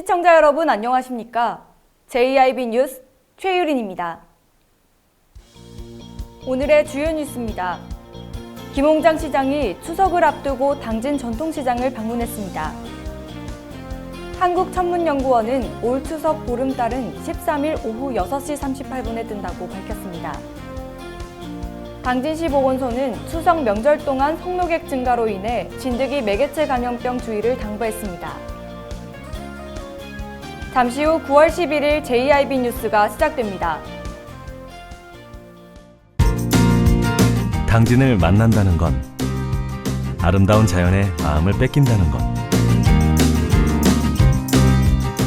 시청자 여러분 안녕하십니까? JIB 뉴스 최유린입니다. 오늘의 주요 뉴스입니다. 김홍장 시장이 추석을 앞두고 당진 전통시장을 방문했습니다. 한국천문연구원은 올 추석 보름달은 13일 오후 6시 38분에 뜬다고 밝혔습니다. 당진시 보건소는 추석 명절 동안 성묘객 증가로 인해 진드기 매개체 감염병 주의를 당부했습니다. 잠시 후 9월 11일 JIB 뉴스가 시작됩니다. 당진을 만난다는 건 아름다운 자연에 마음을 뺏긴다는 것,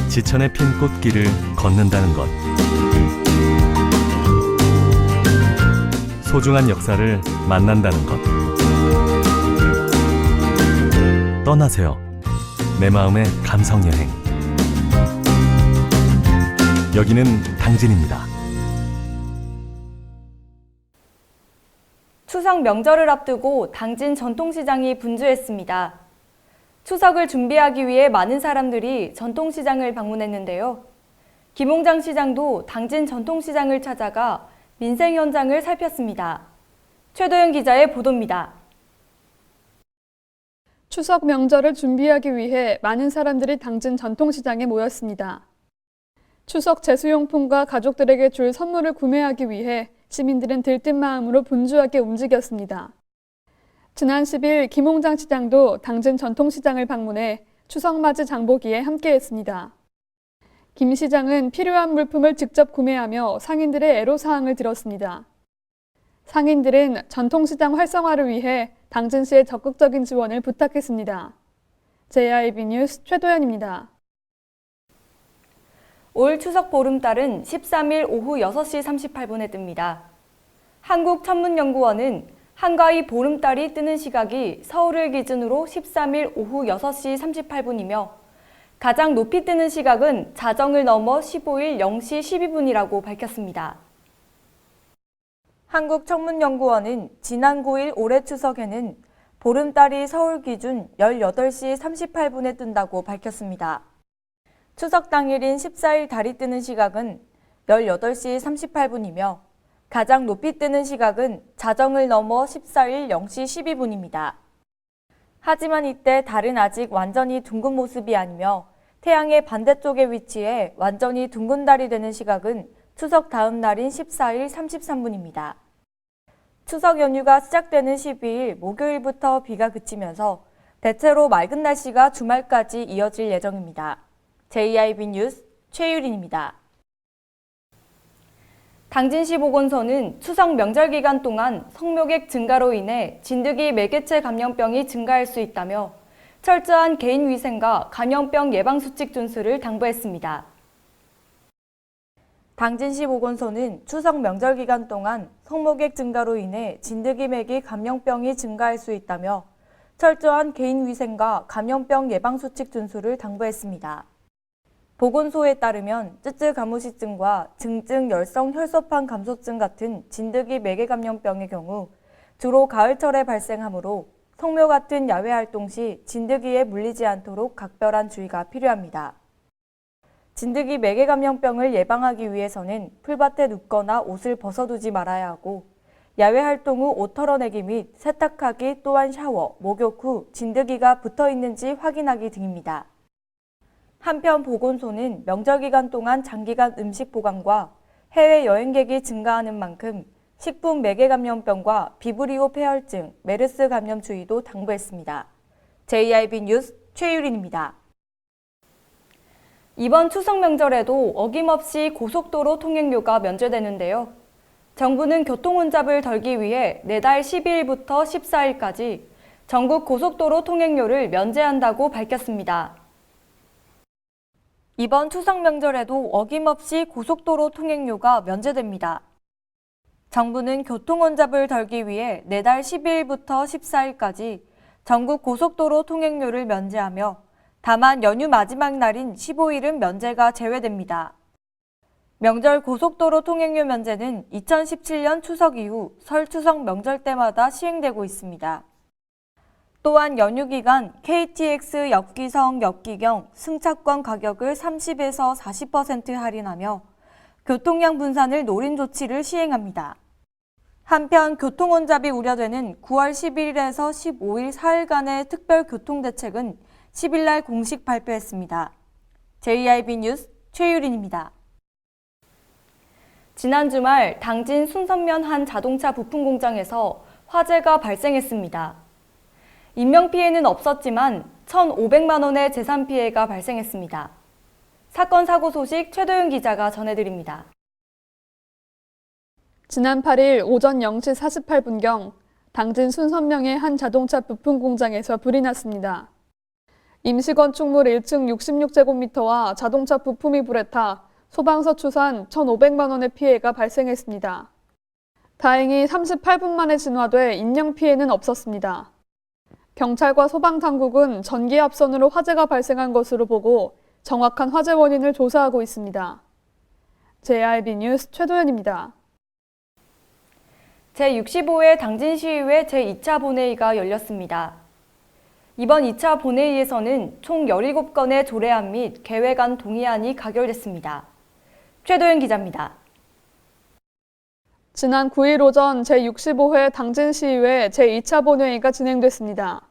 지천에 핀 꽃길을 걷는다는 것, 소중한 역사를 만난다는 것. 떠나세요. 내 마음의 감성여행. 여기는 당진입니다. 추석 명절을 앞두고 당진 전통시장이 분주했습니다. 추석을 준비하기 위해 많은 사람들이 전통시장을 방문했는데요. 김홍장 시장도 당진 전통시장을 찾아가 민생 현장을 살폈습니다. 최도연 기자의 보도입니다. 추석 명절을 준비하기 위해 많은 사람들이 당진 전통시장에 모였습니다. 추석 제수용품과 가족들에게 줄 선물을 구매하기 위해 시민들은 들뜬 마음으로 분주하게 움직였습니다. 지난 10일 김홍장 시장도 당진 전통시장을 방문해 추석맞이 장보기에 함께했습니다. 김 시장은 필요한 물품을 직접 구매하며 상인들의 애로사항을 들었습니다. 상인들은 전통시장 활성화를 위해 당진시의 적극적인 지원을 부탁했습니다. JIB 뉴스 최도연입니다. 올 추석 보름달은 13일 오후 6시 38분에 뜹니다. 한국천문연구원은 한가위 보름달이 뜨는 시각이 서울을 기준으로 13일 오후 6시 38분이며 가장 높이 뜨는 시각은 자정을 넘어 15일 0시 12분이라고 밝혔습니다. 한국천문연구원은 지난 9일 올해 추석에는 보름달이 서울 기준 18시 38분에 뜬다고 밝혔습니다. 추석 당일인 14일 달이 뜨는 시각은 18시 38분이며 가장 높이 뜨는 시각은 자정을 넘어 14일 0시 12분입니다. 하지만 이때 달은 아직 완전히 둥근 모습이 아니며 태양의 반대쪽에 위치해 완전히 둥근 달이 되는 시각은 추석 다음 날인 14일 33분입니다. 추석 연휴가 시작되는 12일 목요일부터 비가 그치면서 대체로 맑은 날씨가 주말까지 이어질 예정입니다. JIB 뉴스 최유린입니다. 당진시 보건소는 추석 명절 기간 동안 성묘객 증가로 인해 진드기 매개체 감염병이 증가할 수 있다며 철저한 개인 위생과 감염병 예방 수칙 준수를 당부했습니다. 당진시 보건소는 추석 명절 기간 동안 성묘객 증가로 인해 진드기 매기 감염병이 증가할 수 있다며 철저한 개인 위생과 감염병 예방 수칙 준수를 당부했습니다. 보건소에 따르면 쯔쯔가무시증과 증증 열성 혈소판 감소증 같은 진드기 매개 감염병의 경우 주로 가을철에 발생하므로 성묘 같은 야외 활동 시 진드기에 물리지 않도록 각별한 주의가 필요합니다. 진드기 매개 감염병을 예방하기 위해서는 풀밭에 눕거나 옷을 벗어두지 말아야 하고 야외 활동 후 옷 털어내기 및 세탁하기 또한 샤워, 목욕 후 진드기가 붙어 있는지 확인하기 등입니다. 한편 보건소는 명절 기간 동안 장기간 음식 보관과 해외 여행객이 증가하는 만큼 식품 매개 감염병과 비브리오 폐혈증, 메르스 감염 주의도 당부했습니다. JIB 뉴스 최유린입니다. 이번 추석 명절에도 어김없이 고속도로 통행료가 면제되는데요. 정부는 교통 혼잡을 덜기 위해 내달 12일부터 14일까지 전국 고속도로 통행료를 면제한다고 밝혔습니다. 이번 추석 명절에도 어김없이 고속도로 통행료가 면제됩니다. 정부는 교통 혼잡을 덜기 위해 내달 12일부터 14일까지 전국 고속도로 통행료를 면제하며 다만 연휴 마지막 날인 15일은 면제가 제외됩니다. 명절 고속도로 통행료 면제는 2017년 추석 이후 설 추석 명절 때마다 시행되고 있습니다. 또한 연휴 기간 KTX 역기성 역기경 승차권 가격을 30에서 40% 할인하며 교통량 분산을 노린 조치를 시행합니다. 한편 교통혼잡이 우려되는 9월 11일에서 15일 4일간의 특별 교통대책은 10일 날 공식 발표했습니다. JIB 뉴스 최유린입니다. 지난 주말 당진 순선면 한 자동차 부품 공장에서 화재가 발생했습니다. 인명피해는 없었지만 1,500만 원의 재산 피해가 발생했습니다. 사건 사고 소식 최도윤 기자가 전해드립니다. 지난 8일 오전 0시 48분경 당진 순선명의 한 자동차 부품 공장에서 불이 났습니다. 임시건축물 1층 66제곱미터와 자동차 부품이 불에 타 소방서 추산 1,500만 원의 피해가 발생했습니다. 다행히 38분 만에 진화돼 인명피해는 없었습니다. 경찰과 소방당국은 전기압선으로 화재가 발생한 것으로 보고 정확한 화재 원인을 조사하고 있습니다. JIB 뉴스 최도연입니다. 제65회 당진시의회 제2차 본회의가 열렸습니다. 이번 2차 본회의에서는 총 17건의 조례안 및 계획안 동의안이 가결됐습니다. 최도연 기자입니다. 지난 9일 오전 제65회 당진시의회 제2차 본회의가 진행됐습니다.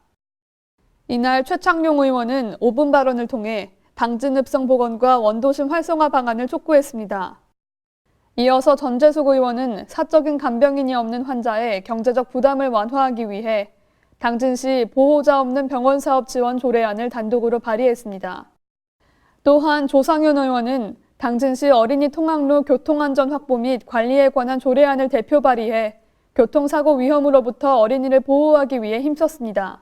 이날 최창룡 의원은 5분 발언을 통해 당진 읍성 복원과 원도심 활성화 방안을 촉구했습니다. 이어서 전재숙 의원은 사적인 간병인이 없는 환자의 경제적 부담을 완화하기 위해 당진시 보호자 없는 병원 사업 지원 조례안을 단독으로 발의했습니다. 또한 조상윤 의원은 당진시 어린이 통학로 교통안전 확보 및 관리에 관한 조례안을 대표 발의해 교통사고 위험으로부터 어린이를 보호하기 위해 힘썼습니다.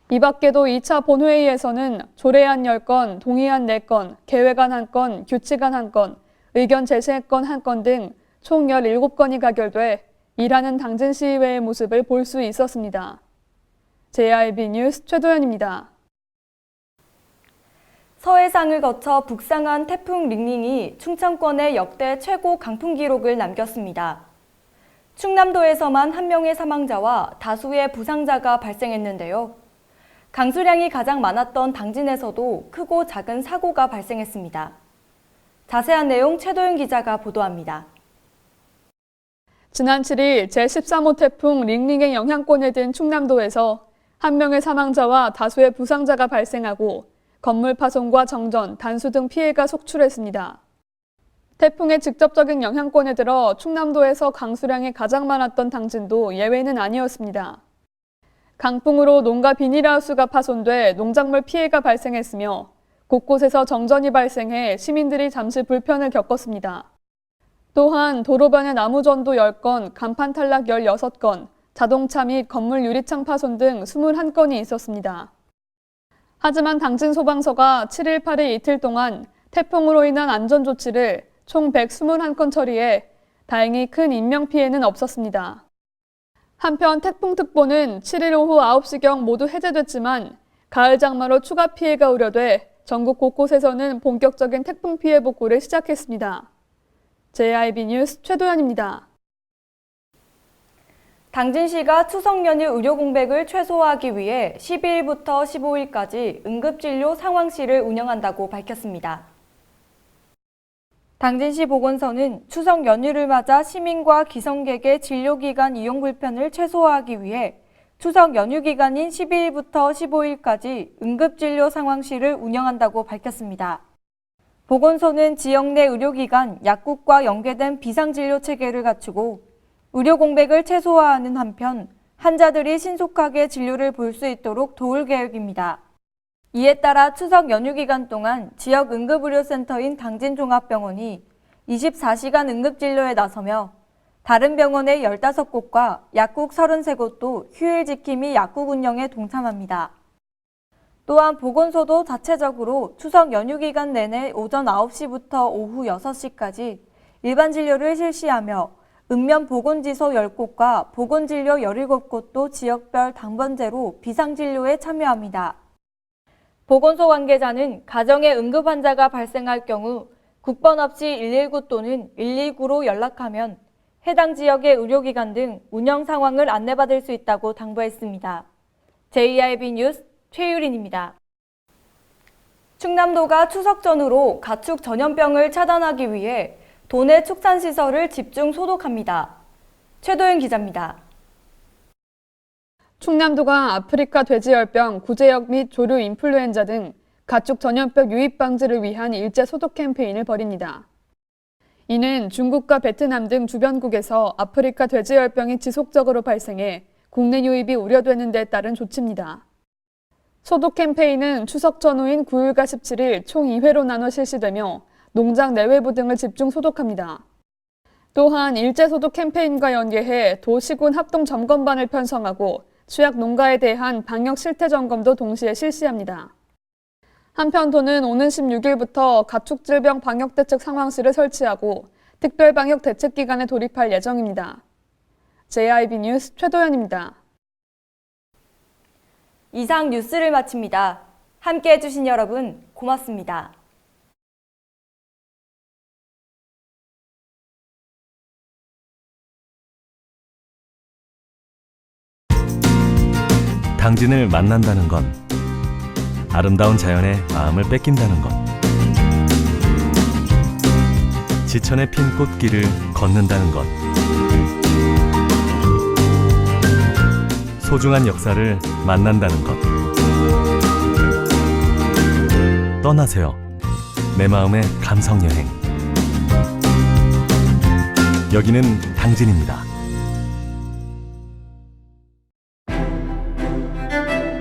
이 밖에도 2차 본회의에서는 조례안 10건, 동의안 4건, 계획안 1건, 규칙안 1건, 의견 제시건 1건 등 총 17건이 가결돼 일하는 당진시의회의 모습을 볼 수 있었습니다. JIB 뉴스 최도연입니다. 서해상을 거쳐 북상한 태풍 링링이 충청권의 역대 최고 강풍 기록을 남겼습니다. 충남도에서만 1명의 사망자와 다수의 부상자가 발생했는데요. 강수량이 가장 많았던 당진에서도 크고 작은 사고가 발생했습니다. 자세한 내용 최도윤 기자가 보도합니다. 지난 7일 제13호 태풍 링링의 영향권에 든 충남도에서 1명의 사망자와 다수의 부상자가 발생하고 건물 파손과 정전, 단수 등 피해가 속출했습니다. 태풍의 직접적인 영향권에 들어 충남도에서 강수량이 가장 많았던 당진도 예외는 아니었습니다. 강풍으로 농가 비닐하우스가 파손돼 농작물 피해가 발생했으며 곳곳에서 정전이 발생해 시민들이 잠시 불편을 겪었습니다. 또한 도로변의 나무전도 10건, 간판 탈락 16건, 자동차 및 건물 유리창 파손 등 21건이 있었습니다. 하지만 당진 소방서가 7일, 8일 이틀 동안 태풍으로 인한 안전조치를 총 121건 처리해 다행히 큰 인명피해는 없었습니다. 한편 태풍특보는 7일 오후 9시경 모두 해제됐지만 가을 장마로 추가 피해가 우려돼 전국 곳곳에서는 본격적인 태풍 피해 복구를 시작했습니다. JIB 뉴스 최도연입니다. 당진시가 추석 연휴 의료 공백을 최소화하기 위해 12일부터 15일까지 응급진료 상황실을 운영한다고 밝혔습니다. 당진시 보건소는 추석 연휴를 맞아 시민과 기성객의 진료기관 이용 불편을 최소화하기 위해 추석 연휴 기간인 12일부터 15일까지 응급진료 상황실을 운영한다고 밝혔습니다. 보건소는 지역 내 의료기관, 약국과 연계된 비상진료 체계를 갖추고 의료 공백을 최소화하는 한편 환자들이 신속하게 진료를 볼 수 있도록 도울 계획입니다. 이에 따라 추석 연휴 기간 동안 지역 응급의료센터인 당진종합병원이 24시간 응급진료에 나서며 다른 병원의 15곳과 약국 33곳도 휴일 지킴이 약국 운영에 동참합니다. 또한 보건소도 자체적으로 추석 연휴 기간 내내 오전 9시부터 오후 6시까지 일반 진료를 실시하며 읍면 보건지소 10곳과 보건진료 17곳도 지역별 당번제로 비상진료에 참여합니다. 보건소 관계자는 가정에 응급 환자가 발생할 경우 국번 없이 119 또는 129로 연락하면 해당 지역의 의료기관 등 운영 상황을 안내받을 수 있다고 당부했습니다. JIB 뉴스 최유린입니다. 충남도가 추석 전후로 가축 전염병을 차단하기 위해 도내 축산시설을 집중 소독합니다. 최도윤 기자입니다. 충남도가 아프리카 돼지열병, 구제역 및 조류 인플루엔자 등 가축 전염병 유입 방지를 위한 일제 소독 캠페인을 벌입니다. 이는 중국과 베트남 등 주변국에서 아프리카 돼지열병이 지속적으로 발생해 국내 유입이 우려되는 데 따른 조치입니다. 소독 캠페인은 추석 전후인 9일과 17일 총 2회로 나눠 실시되며 농장 내외부 등을 집중 소독합니다. 또한 일제 소독 캠페인과 연계해 도시군 합동 점검반을 편성하고 취약 농가에 대한 방역 실태 점검도 동시에 실시합니다. 한편 도는 오는 16일부터 가축질병 방역대책 상황실을 설치하고 특별방역 대책기간에 돌입할 예정입니다. JIB 뉴스 최도연입니다. 이상 뉴스를 마칩니다. 함께해 주신 여러분 고맙습니다. 당진을 만난다는 건 아름다운 자연에 마음을 뺏긴다는 것. 지천에 핀 꽃길을 걷는다는 것. 소중한 역사를 만난다는 것. 떠나세요. 내 마음의 감성여행. 여기는 당진입니다.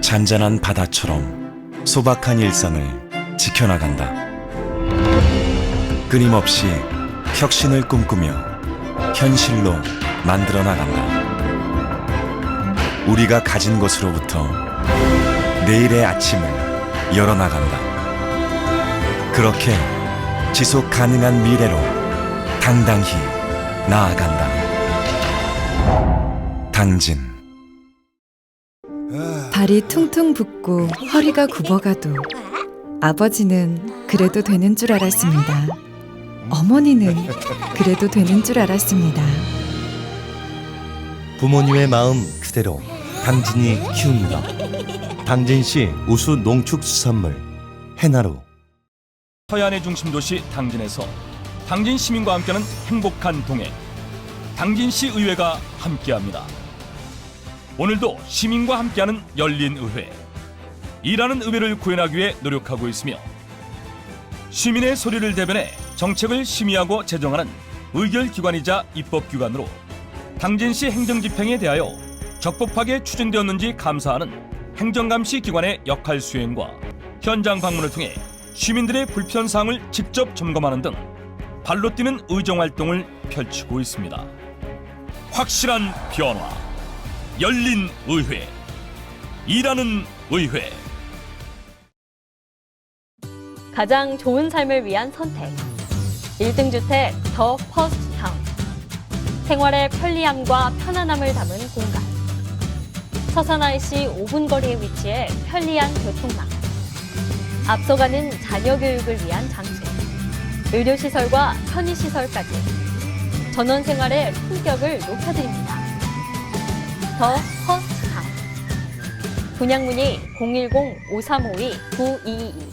잔잔한 바다처럼 소박한 일상을 지켜나간다. 끊임없이 혁신을 꿈꾸며 현실로 만들어 나간다. 우리가 가진 것으로부터 내일의 아침을 열어나간다. 그렇게 지속 가능한 미래로 당당히 나아간다. 당진. 발이 퉁퉁 붓고 허리가 굽어가도 아버지는 그래도 되는 줄 알았습니다. 어머니는 그래도 되는 줄 알았습니다. 부모님의 마음 그대로 당진이 키웁니다. 당진시 우수 농축수산물 해나루. 서해안의 중심도시 당진에서 당진 시민과 함께하는 행복한 동행, 당진시 의회가 함께합니다. 오늘도 시민과 함께하는 열린 의회, 일하는 의회를 구현하기 위해 노력하고 있으며 시민의 소리를 대변해 정책을 심의하고 제정하는 의결기관이자 입법기관으로 당진시 행정집행에 대하여 적법하게 추진되었는지 감사하는 행정감시 기관의 역할 수행과 현장 방문을 통해 시민들의 불편사항을 직접 점검하는 등 발로 뛰는 의정활동을 펼치고 있습니다. 확실한 변화, 열린 의회, 일하는 의회. 가장 좋은 삶을 위한 선택. 1등 주택 더 퍼스트 타운. 생활의 편리함과 편안함을 담은 공간. 서산 IC 5분 거리에 위치해 편리한 교통망. 앞서가는 자녀 교육을 위한 장치. 의료시설과 편의시설까지. 전원 생활의 품격을 높여드립니다. 더 퍼스트 타운. 분양 문의 010-5352-9222